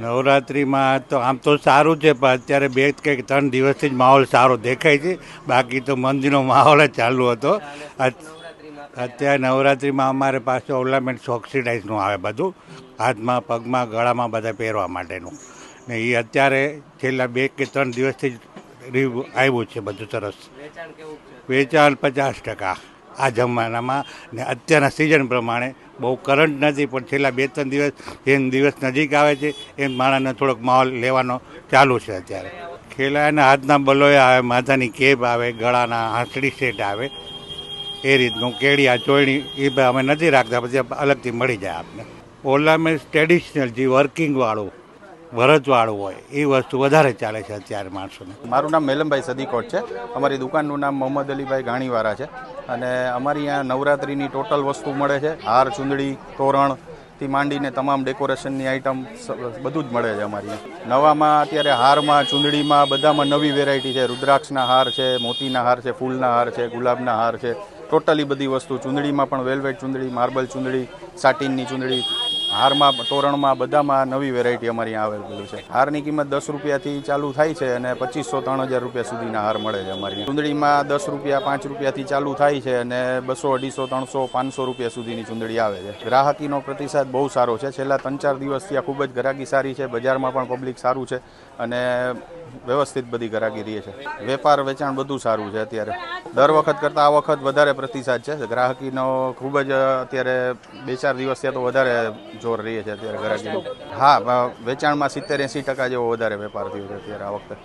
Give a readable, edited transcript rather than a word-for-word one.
નવરાત્રિમાં તો આમ તો સારું છે, પણ અત્યારે બે કે 3 દિવસથી જ માહોલ સારો દેખાય છે. બાકી તો મંદીનો માહોલ જ ચાલુ હતો. અત્યારે નવરાત્રિમાં અમારે પાસે ઓર્નામેન્ટ ઓક્સિડાઇઝનું આવે બધું, હાથમાં પગમાં ગળામાં બધા પહેરવા માટેનું, ને એ અત્યારે છેલ્લા 2 કે 3 દિવસથી જ આવ્યું છે બધું સરસ. વેચાણ 50% આ જમાનામાં, ને અત્યારના સિઝન પ્રમાણે બહુ કરંટ નથી, પણ છેલ્લા 2-3 દિવસ જેમ દિવસ નજીક આવે છે એમ માણસને થોડોક માહોલ લેવાનો ચાલુ છે અત્યારે. ખેલાના હાથના બલોય આવે, માથાની કેપ આવે, ગળાના હાંસડી સેટ આવે, એ રીતનું કેડિયા ચોયણી એ અમે નથી રાખતા, પછી અલગથી મળી જાય આપને. ઓર્નામેન્ટ ટ્રેડિશનલ જે વર્કિંગવાળું ભરતવાળું હોય એ વસ્તુ વધારે ચાલે છે અત્યારે માણસોને. મારું નામ મેલમભાઈ સદીકોટ છે. અમારી દુકાનનું નામ મોહમ્મદ અલીભાઈ ઘાણીવાળા છે. અને અમારી અહીંયા નવરાત્રિની ટોટલ વસ્તુ મળે છે. હાર, ચૂંદડી, તોરણથી માંડીને તમામ ડેકોરેશનની આઇટમ બધું જ મળે છે અમારી અહીંયા. નવામાં અત્યારે હારમાં, ચૂંદડીમાં બધામાં નવી વેરાયટી છે. રુદ્રાક્ષના હાર છે, મોતીના હાર છે, ફૂલના હાર છે, ગુલાબના હાર છે, ટોટલી બધી વસ્તુ. ચૂંદડીમાં પણ વેલ્વેટ ચૂંદડી, માર્બલ ચૂંદડી, સાટિનની ચૂંદડી, હારમાં, તોરણમાં બધામાં નવી વેરાયટી અમારી અહીંયા આવેલું છે. હારની કિંમત 10 રૂપિયાથી ચાલુ થાય છે અને 2500-3000 રૂપિયા સુધીના હાર મળે છે અમારી. ચૂંદડીમાં 10 રૂપિયા, 5 રૂપિયાથી ચાલુ થાય છે અને 200, 250, 300, 500 રૂપિયા સુધીની ચૂંદડી આવે છે. ગ્રાહકીનો પ્રતિસાદ બહુ સારો છે. છેલ્લા 3-4 દિવસથી આ ખૂબ જ ગ્રાહકી સારી છે. બજારમાં પણ પબ્લિક સારું છે અને વ્યવસ્થિત બધી ગ્રાહકી રહે છે. વેપાર વેચાણ બધું સારું છે અત્યારે. દર વખત કરતાં આ વખત વધારે પ્રતિસાદ છે. ગ્રાહકીનો ખૂબ જ અત્યારે 2-4 દિવસ થયા તો વધારે જોર રહે છે અત્યારે ગ્રાહકીનો. હા, વેચાણમાં 70-80% જેવો વધારે વેપાર થયો છે અત્યારે આ વખતે.